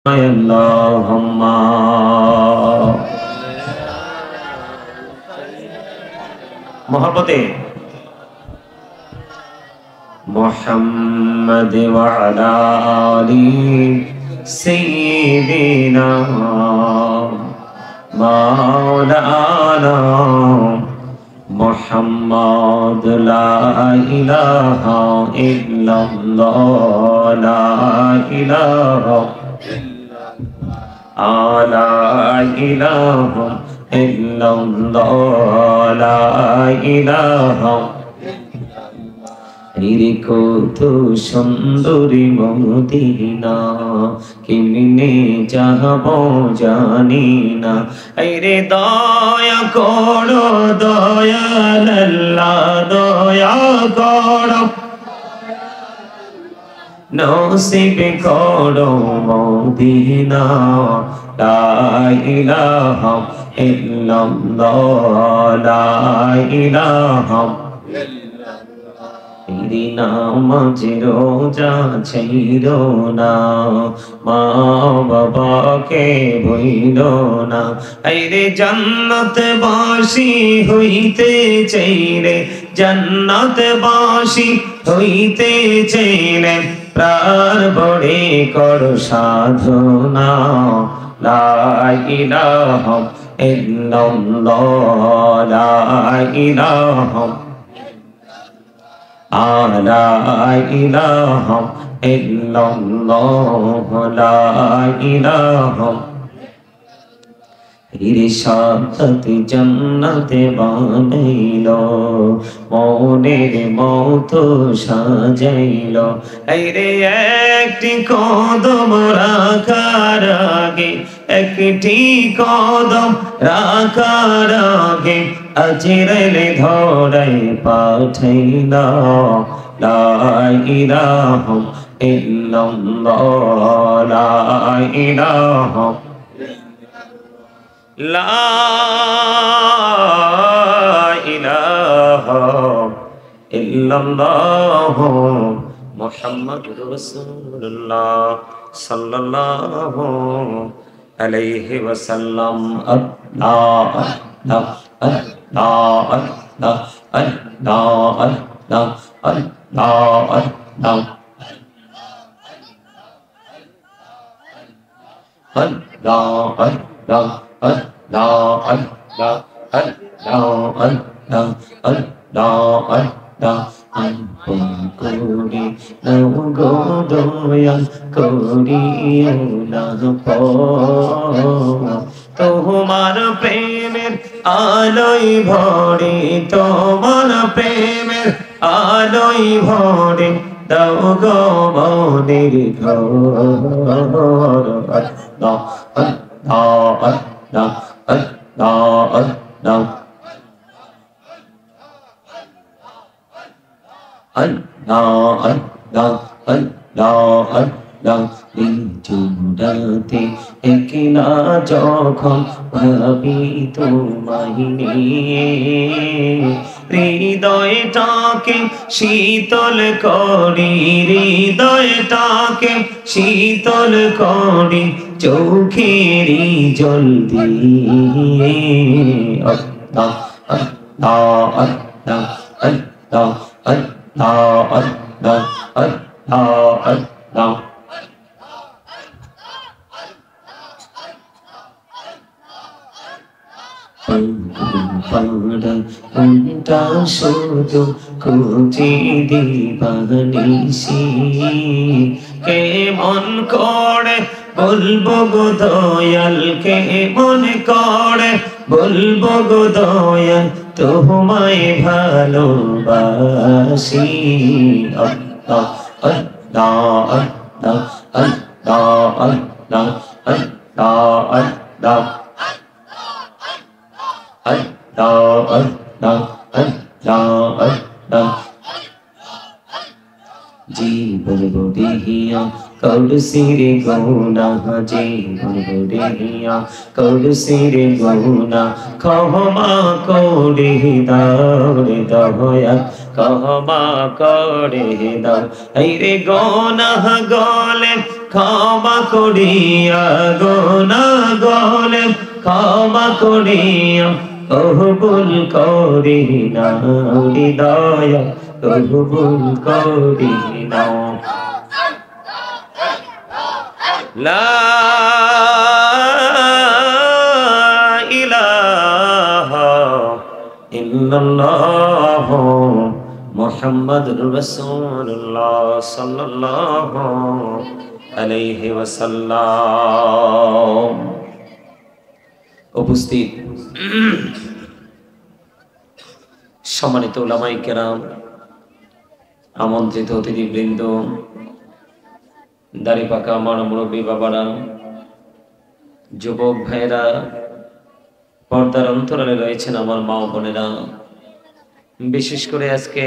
اللهم محبت محمد وعلى آل سيدنا مولانا محمد لا إله إلا الله لا إله لا إله إلا الله لا إله কত সুন্দরী মদিনা কেমনে যাব জানি না আরে দয়া করো দয়াল আল্লাহ দয়া করো নসিব করো মদিনা লা ইলাহা ইল্লাল্লাহ লা ইলাহা নামাজ রোজা ছাইরো না মা বাবাকে ভুইলো না আইরে জান্নাত বাসী হইতে চাইলে জান্নাত বাসী হইতে চাইলে প্রাণ ভরে কর সাধনা লা ইলাহা ইল্লাল্লাহ লা ইলাহা لا إله إلا الله لا إله ইরশাদ জান্নাতে বানাইলো মনের মতো সাজাইলো আইরে একটি কদম রাখার আগে একটি কদম রাখার আগে আজরাইল ধরাই পাঠাইলো লা ইলাহা ইল্লাল্লাহ লা ইলাহা লা ইলাহা ইল্লাল্লাহ মুহাম্মাদুর রাসূলুল্লাহ সাল্লাল্লাহু আলাইহি ওয়াসাল্লাম আল্লাহ আল্লাহ আল্লাহ আল্লাহ আল্লাহ আল্লাহ আল্লাহ আল্লাহ Allah Allah Allah Allah Allah Allah Allah আপন করে নাও গো দয়াল করিও না তোমার প্রেমের আলোয় ভরে তোমার প্রেমের আলোয় ভরে দাও গো মনের ঘর আল্লাহ আল্লাহ আল্লাহ আল্লাহ আল্লাহ Allah Allah Allah Allah দিনজুড়াতে একলা যখন ভাবি তোমায় নিয়ে হৃদয়টাকে শীতল করি হৃদয়টাকে শীতল করি চোখেরই জল দিয়ে আল্লাহ আল্লাহ আল্লাহ আল্লাহ Allah Allah Allah Allah উল্টা শুধু খুঁজে দিবানিসি কেমন করে বলবো গো দয়াল কেমন করে বলবো গো দয়াল তোমায় ভালোবাসি আল্লাহ আল্লাহ আল্লাহ আল্লাহ আল্লাহ আল্লাহ আল্লাহ Allah Allah Allah Allah জীবন বড়িয়া কলসিরে গৌনা জীবন বড়িয়া কলসিরে গৌনা ক্ষমা করে দাও রে দয়া ক্ষমা করে দাও এই রে গৌনা গলে ক্ষমা করিয়া গুনাহগুলো ক্ষমা করিয়া কবুল করি নাও দয়া কবুল করি নাও লা ইলাহা ইল্লাল্লাহ মুহাম্মাদুর রাসূলুল্লাহ সাল্লাল্লাহু আলাইহি ওয়াসাল্লাম। উপস্থিত সম্মানিত উলামায়ে কেরাম, আমন্ত্রিত অতিথিবৃন্দ, দাড়ি পাকা আমার মুরব্বী বাবারা, যুবক ভাইরা, পর্দার অন্তরালে রয়েছেন আমার মা ও বোনেরা, বিশেষ করে আজকে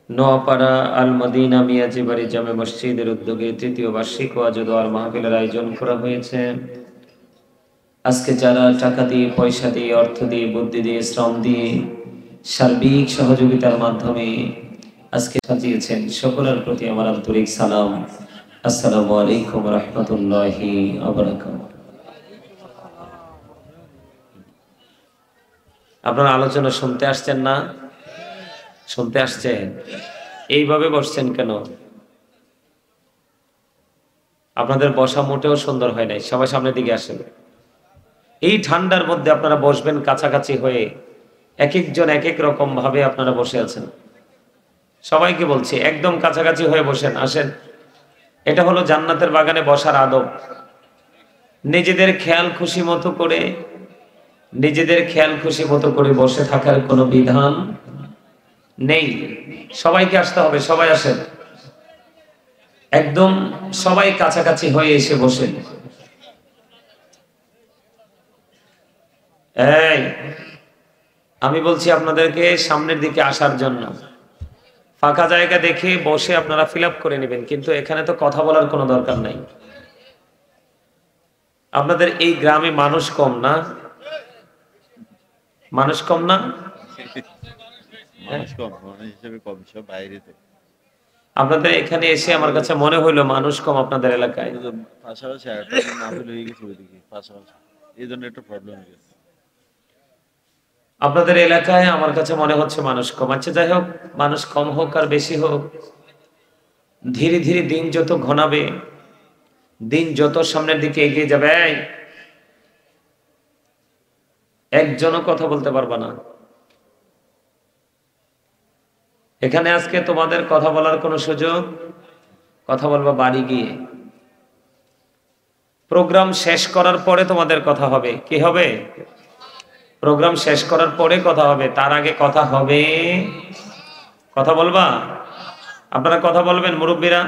নোয়াপাড়া আল মদিনা মিয়াজি বাড়ি জামে মসজিদের উদ্যোগে তৃতীয় বার্ষিক ওয়াজ ও দোয়ার মাহফিলের আয়োজন করা হয়েছে। আজকে যারা টাকা দিয়ে, পয়সা দিয়ে, অর্থ দিয়ে, বুদ্ধি দিয়ে, শ্রম দিয়ে, সার্বিক সহযোগিতার মাধ্যমে আজকে সাজিয়েছেন, সকলের প্রতি আমার আন্তরিক সালাম। আসসালামু আলাইকুম রাহমাতুল্লাহি ওয়া বারাকাতুহু। আপনারা আলোচনা শুনতে আসছেন না? শুনতে আসছেন? এইভাবে বসছেন কেন? আপনাদের বসা মোটেও সুন্দর হয় নাই। সবাই সামনের দিকে আসেন। এই ঠান্ডার মধ্যে আপনারা বসবেন কাছাকাছি হয়ে, এক একজন এক এক রকম ভাবে আপনারা বসে আছেন। সবাইকে বলছি একদম কাছাকাছি হয়ে বসেন, আসেন। এটা হলো জান্নাতের বাগানে বসার আদব। নিজেদের খেয়াল খুশি মতো করে, নিজেদের খেয়াল খুশি মতো করে বসে থাকার কোনো বিধান নেই। সবাইকে আসতে হবে, সবাই আসেন। একদম সবাই কাছাকাছি হয়ে এসে বসেন। এই আমি বলছি আপনাদেরকে সামনের দিকে আসার জন্য। ফাঁকা জায়গা দেখে বসে আপনারা ফিল আপ করে নেবেন, কিন্তু এখানে তো কথা বলার কোনো দরকার নাই। আপনাদের এই গ্রামে মানুষ কম না? মানুষ কম না? আপনাদের এখানে এসে আমার কাছে মনে হইলো মানুষ কম আপনাদের এলাকায়। আপনাদের এলাকায় আমার কাছে মনে হচ্ছে মানুষ কম। আচ্ছা যাই হোক, মানুষ কম হোক আর বেশি হোক, ধীরে ধীরে দিন যত ঘনাবে, দিন যত সামনের দিকে এগিয়ে যাবে, একজনও কথা বলতে পারবা না। এখানে আজকে তোমাদের কথা বলার কোনো সুযোগ, কথা বলবা বাড়ি গিয়ে। প্রোগ্রাম শেষ করার পরে তোমাদের কথা হবে। কি হবে? প্রোগ্রাম শেষ করার পরে কথা হবে, তার আগে কথা হবে। কথা বলবা? আপনারা কথা বলবেন? মুরব্বীরা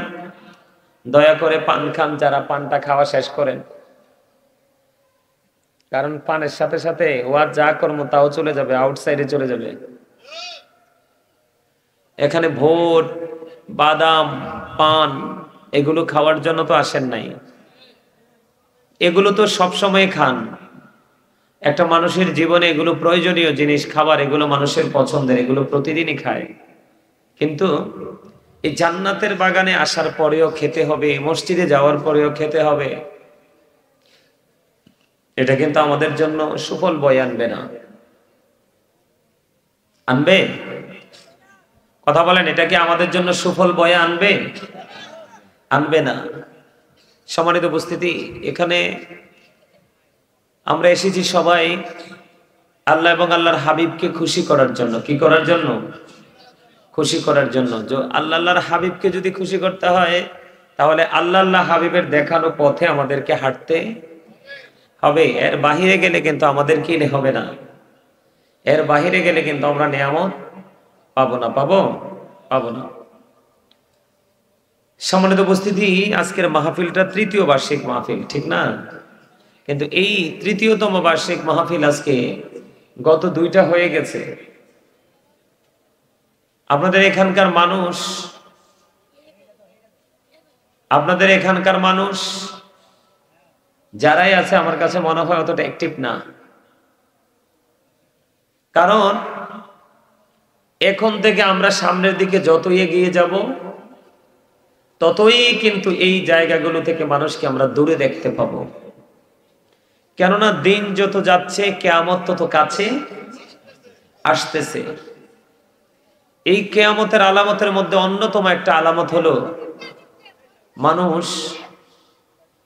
দয়া করে পান খান, যারা পানটা খাওয়া শেষ করেন, কারণ পানের সাথে সাথে ওয়াজ যা কর্ম তাও চলে যাবে, আউটসাইডে চলে যাবে। এখানে ভোট, বাদাম, পান এগুলো খাওয়ার জন্য তো আসেন নাই। এগুলো তো সব সময় খান। একটা মানুষের জীবনে এগুলো প্রয়োজনীয় জিনিস, খাবার, এগুলো মানুষের পছন্দের, এগুলো প্রতিদিনই খায়। কিন্তু এই জান্নাতের বাগানে আসার পরেও খেতে হবে, মসজিদে যাওয়ার পরেও খেতে হবে, এটা কিন্তু আমাদের জন্য সুফল বয়ে আনবে না। আনবে? কথা বলেন, এটা কি আমাদের জন্য সুফল বয়ে আনবে? আনবে না। সম্মানিত উপস্থিতি, এখানে আমরা এসেছি সবাই আল্লাহ এবং আল্লাহর হাবিবকে খুশি করার জন্য। কি করার জন্য? খুশি করার জন্য। আল্লাহর হাবিবকে যদি খুশি করতে হয়, তাহলে আল্লাহ হাবিবের দেখানো পথে আমাদেরকে হাঁটতে হবে। এর বাহিরে গেলে কিন্তু আমাদের কি হবে না। এর বাহিরে গেলে কিন্তু আমরা নিয়ামত পাবো না। পাবো না। সম্মানিত উপস্থিতি, আজকের মাহফিলটা তৃতীয় বার্ষিক মাহফিল, ঠিক না? কিন্তু এই তৃতীয়তম বার্ষিক মাহফিল আজকে গত দুইটা হয়ে গেছে। আপনাদের এখানকার মানুষ যারাই আছে আমার কাছে মনে হয় অতটা অ্যাক্টিভ না। কারণ এখন থেকে আমরা সামনের দিকে যত এগিয়ে যাব, ততই কিন্তু এই জায়গাগুলো থেকে মানুষকে আমরা দূরে দেখতে পাবো। কেননা দিন যত যাচ্ছে কিয়ামত তত কাছে আসতেছে। এই কিয়ামতের আলামতের মধ্যে অন্যতম একটা আলামত হলো মানুষ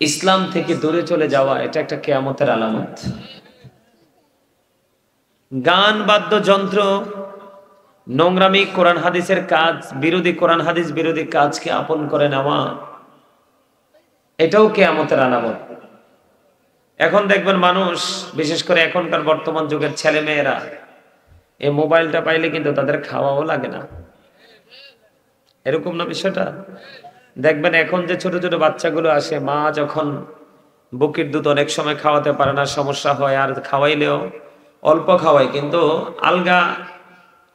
ইসলাম থেকে দূরে চলে যাওয়া। এটা একটা কিয়ামতের আলামত। গান, বাদ্যযন্ত্র, নোংরামি, কোরআন হাদিসের কাজ বিরোধী, কোরআন হাদিস বিরোধী কাজকে আপন করে নেওয়া, এটাও কিয়ামতের আলামত। এখন দেখবেন মানুষ, বিশেষ করে এখনকার বর্তমান যুগের ছেলে মেয়েরা, এই মোবাইলটা পাইলে কিন্তু তাদের খাওয়াও লাগে না। এরকম না বিষয়টা? দেখবেন এখন যে ছোট ছোট বাচ্চাগুলো আসে, মা যখন বুকের দুধ অনেক সময় খাওয়াতে পারে না, সমস্যা হয়, আর খাওয়াইলেও অল্প খাওয়ায়, কিন্তু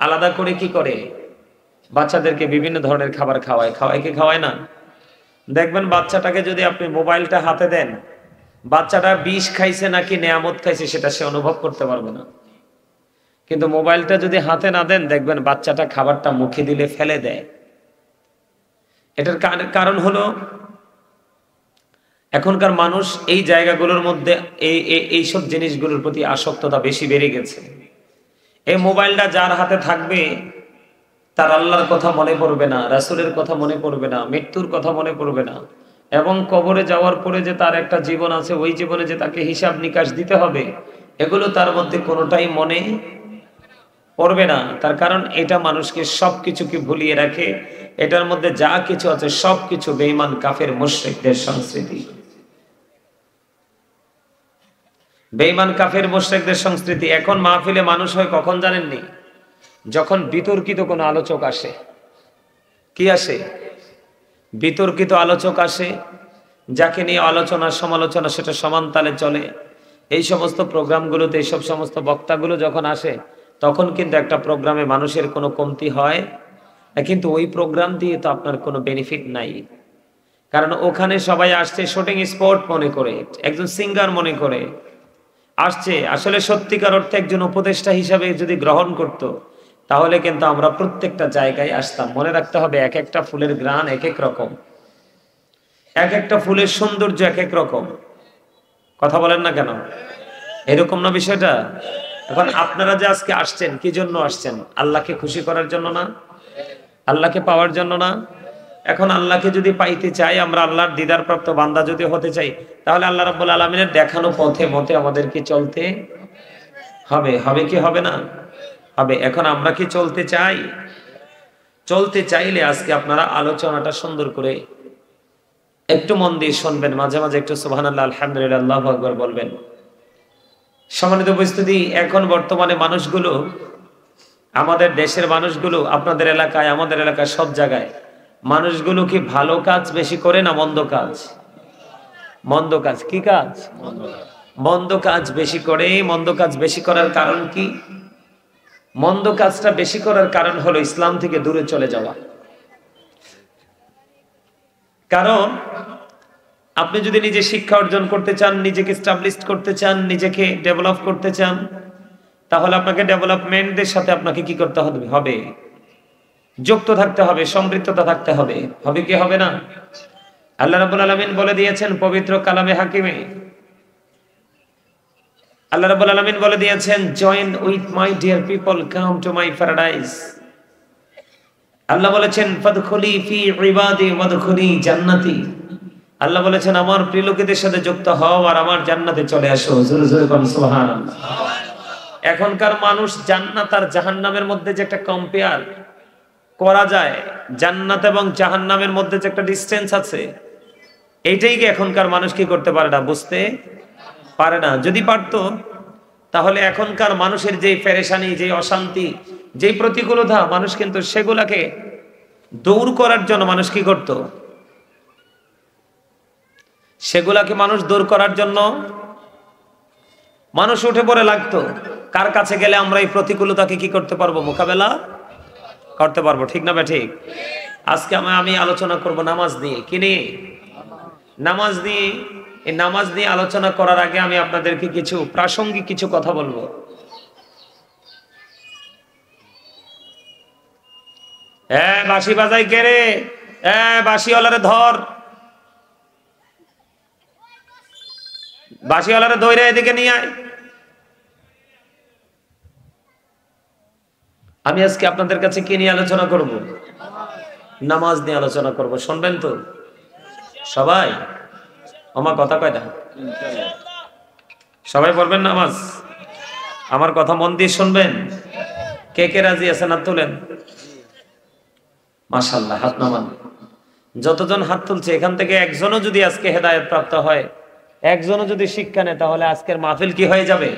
আলাদা করে কি করে বাচ্চাদেরকে বিভিন্ন ধরনের খাবার খাওয়ায়। কি খাওয়ায় না? দেখবেন বাচ্চাটাকে যদি আপনি মোবাইলটা হাতে দেন, বাচ্চাটা বিষ খাইছে নাকি নেয়ামত খাইছে সেটা সে অনুভব করতে পারবে না। কিন্তু মোবাইলটা যদি হাতে না দেন, দেখবেন বাচ্চাটা খাবারটা মুখে দিলে ফেলে দেয়। এটার কারণ হলো এখনকার মানুষ এই জায়গাগুলোর মধ্যে এইসব জিনিসগুলোর প্রতি আসক্ততা বেশি বেড়ে গেছে। এই মোবাইলটা যার হাতে থাকবে তার আল্লাহর কথা মনে পড়বে না, রাসূলের কথা মনে পড়বে না, মৃত্যুর কথা মনে পড়বে না, এবং কবরে যাওয়ার পরে যে তার একটা জীবন আছে, ওই জীবনে যে তাকে হিসাব নিকাশ দিতে হবে, এগুলো তার মধ্যে কোনোটাই মনে পড়বে না। তার কারণ এটা মানুষকে সবকিছুকে ভুলিয়ে রাখে। এটার মধ্যে যা কিছু আছে সবকিছু বেঈমান, কাফের, মুশরিকদের সংস্কৃতি। বেঈমান, কাফের, মুশরিকদের সংস্কৃতি। এখন মাহফিলে মানুষ হয় কখন জানেননি? যখন বিতর্কিত কোনো আলোচক আসে। কি আসে? বিতর্কিত আলোচক আসে, যাকে নিয়ে আলোচনা সমালোচনা সেটা সমান তালে চলে। এই সমস্ত প্রোগ্রামগুলোতে এইসব সমস্ত বক্তাগুলো যখন আসে, তখন কিন্তু একটা প্রোগ্রামে মানুষের কোনো কমতি হয় না। কিন্তু ওই প্রোগ্রাম দিয়ে তো আপনার কোনো বেনিফিট নাই, কারণ ওখানে সবাই আসছে শুটিং স্পট মনে করে, একজন সিঙ্গার মনে করে আসছে। আসলে সত্যিকার অর্থে একজন উপদেষ্টা হিসাবে যদি গ্রহণ করত, তাহলে কিন্তু আমরা প্রত্যেকটা জায়গায় আসতাম। মনে রাখতে হবে, এক একটা ফুলের ঘ্রাণ এক এক রকম, এক একটা ফুলের সৌন্দর্য এক এক রকম। কথা বলেন না কেন? এরকম না বিষয়টা? এখন আপনারা যে আজকে আসছেন, কি জন্য আসছেন? আল্লাহকে খুশি করার জন্য না? আল্লাহকে পাওয়ার জন্য না? এখন আল্লাহকে যদি পাইতে চাই, আমরা আল্লাহর দিদার প্রাপ্ত বান্দা যদি হতে চাই, তাহলে আল্লাহ রাব্বুল আলামিনের দেখানো পথে মতে আমাদেরকে চলতে হবে। হবে কি হবে না? হবে। এখন আমরা কি চলতে চাই? চলতে চাইলে আজকে আপনারা আলোচনাটা সুন্দর করে একটু মন দিয়ে শুনবেন, মাঝে মাঝে একটু সুবহানাল্লাহ, আলহামদুলিল্লাহ, আল্লাহু আকবার বলবেন। সম্মানিত উপস্থিতি, এখন বর্তমানে মানুষগুলো, আমাদের দেশের মানুষগুলো, আপনাদের এলাকায়, আমাদের এলাকায়, সব জায়গায় মানুষগুলো কি ভালো কাজ বেশি করে না মন্দ কাজ? মন্দ কাজ। কি কাজ? মন্দ কাজ বেশি করে। মন্দ কাজ বেশি করার কারণ কি? মন্দ কাজটা বেশি করার কারণ হলো ইসলাম থেকে দূরে চলে যাওয়া। কারণ আপনি যদি নিজে শিক্ষা অর্জন করতে চান, নিজেকে স্টাবলিশ করতে চান, নিজেকে ডেভেলপ করতে চান, তাহলে আপনাকে ডেভেলপমেন্টের সাথে আপনাকে কি করতে হবে? যুক্ত থাকতে হবে, সম্পৃক্ততা থাকতে হবে। হবে কি হবে না? আল্লাহ রাব্বুল আলামিন বলে দিয়েছেন পবিত্র কালামে হাকিমে, আল্লাহ রাব্বুল আলামিন বলে দিয়েছেন, join with my dear people, come to my paradise. আল্লাহ বলেছেন, ফাদখুলি ফি ইবাদি ওয়াদখুলি জান্নাতি। আল্লাহ বলেছেন, আমার প্রিয় লোকেদের সাথে যুক্ত হও আর আমার জান্নাতে চলে আসো। জোরে জোরে বলুন সুবহানাল্লাহ। এখনকার মানুষ জান্নাত আর জাহান্নামের মধ্যে যে একটা কম্পেয়ার করা যায়, জান্নাত এবং জাহান্নামের মধ্যে যে একটা ডিসটেন্স আছে, এইটাই কি এখনকার মানুষ কি করতে পারে না, বুঝতে পারে না। যদি পারতো, তাহলে এখনকার মানুষের যে পেরেশানি, যে অশান্তি, যে প্রতিকূলতা, মানুষ কিন্তু সেগুলাকে দূর করার জন্য মানুষ কি করত? সেগুলাকে মানুষ দূর করার জন্য মানুষ উঠে পড়ে লাগতো। কার কাছে গেলে আমরা এই প্রতিকূলতাকে কি করতে পারবো? মোকাবেলা করতে পারবো। ঠিক না ঠিক? আজকে আমি আলোচনা করব নামাজ নিয়ে। কি নিয়ে? নামাজ নিয়ে। এই নামাজ নিয়ে আলোচনা করার আগে আমি আপনাদেরকে কিছু প্রাসঙ্গিক কিছু কথা বলবো। হ্যাঁ, বাঁশি বাজাই কে রে? বাসিওয়ালারে ধর, বাসিওয়ালারে ধইরে এদিকে নিয়ে আয়। আমি আজকে আপনাদের কাছে কি নিয়ে আলোচনা করব? নামাজ নিয়ে আলোচনা করব। শুনবেন তো সবাই? আমার কথা কয়টা? সবাই পড়বেন নামাজ? আমার কথা মন দিয়ে শুনবেন? কে কে রাজি আছেন হাত তুলেন। মাশাআল্লাহ, হাত নামান। যতজন হাত তুলছে এখান থেকে একজনও যদি আজকে হেদায়েত প্রাপ্ত হয়, একজনও যদি শিক্ষা নেয়, তাহলে আজকের মাহফিল কি হয়ে যাবে?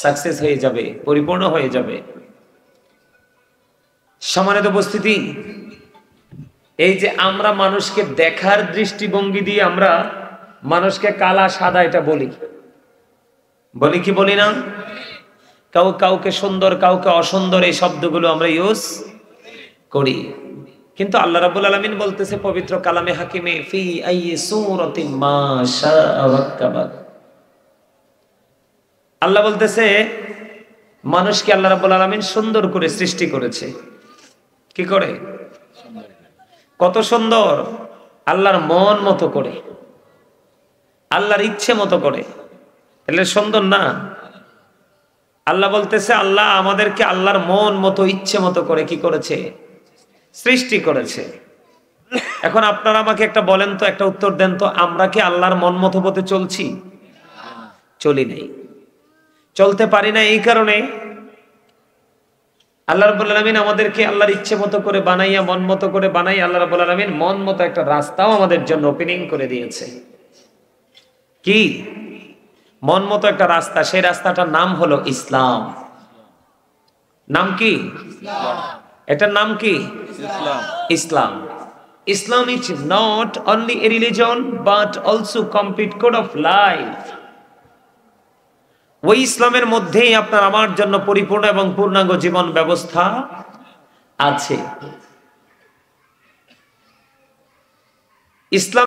সাকসেস হয়ে যাবে, পরিপূর্ণ হয়ে যাবে। সম্মানিত উপস্থিতি, এই যে আমরা মানুষকে দেখার দৃষ্টিভঙ্গি দিয়ে আমরা মানুষকে কালা সাদা এটা বলি, বলি কি বলি না? কাউকে সুন্দর, কাউকে অসুন্দর, এই শব্দগুলো আমরা ইউজ করি। কিন্তু আল্লাহ রাব্বুল আলামিন বলতেছে পবিত্র কালামে হাকিমে, ফি আইয়ি সূরাতিন মা শাআ রাক্কাবা। আল্লাহ বলতেছে মানুষকে আল্লাহ রাব্বুল আলামিন সুন্দর করে সৃষ্টি করেছে। কি করে? কত সুন্দর! আল্লাহর মন মতো করে, আল্লাহর ইচ্ছে মতো করে। এলে সুন্দর না? আল্লাহ বলতেছে আল্লাহ আমাদেরকে আল্লাহর মন মতো, ইচ্ছে মতো করে কি করেছে? সৃষ্টি করেছে। এখন আপনারা আমাকে একটা বলেন তো, একটা উত্তর দেন তো, আমরা কি আল্লাহর মন মতো পথে চলছি? চলি নাই, চলতে পারি না। এই কারণে আল্লাহ রাব্বুল আলামিন আমাদেরকে আল্লাহর ইচ্ছে মতো করে বানাইয়া, মন মতো করে বানাই, আল্লাহ রাব্বুল আলামিন মন মতো একটা রাস্তাও আমাদের জন্য ওপেনিং করে দিয়েছে। কি? মন মতো একটা রাস্তা। সেই রাস্তাটার নাম হলো ইসলাম। নাম কি? এটার নাম কি? Islam. Islam is not only a religion but also complete code of life. ওই ইসলামের মধ্যেই আপনার আমার জন্য পরিপূর্ণ এবং পূর্ণাঙ্গ জীবন ব্যবস্থা আছে। ইসলাম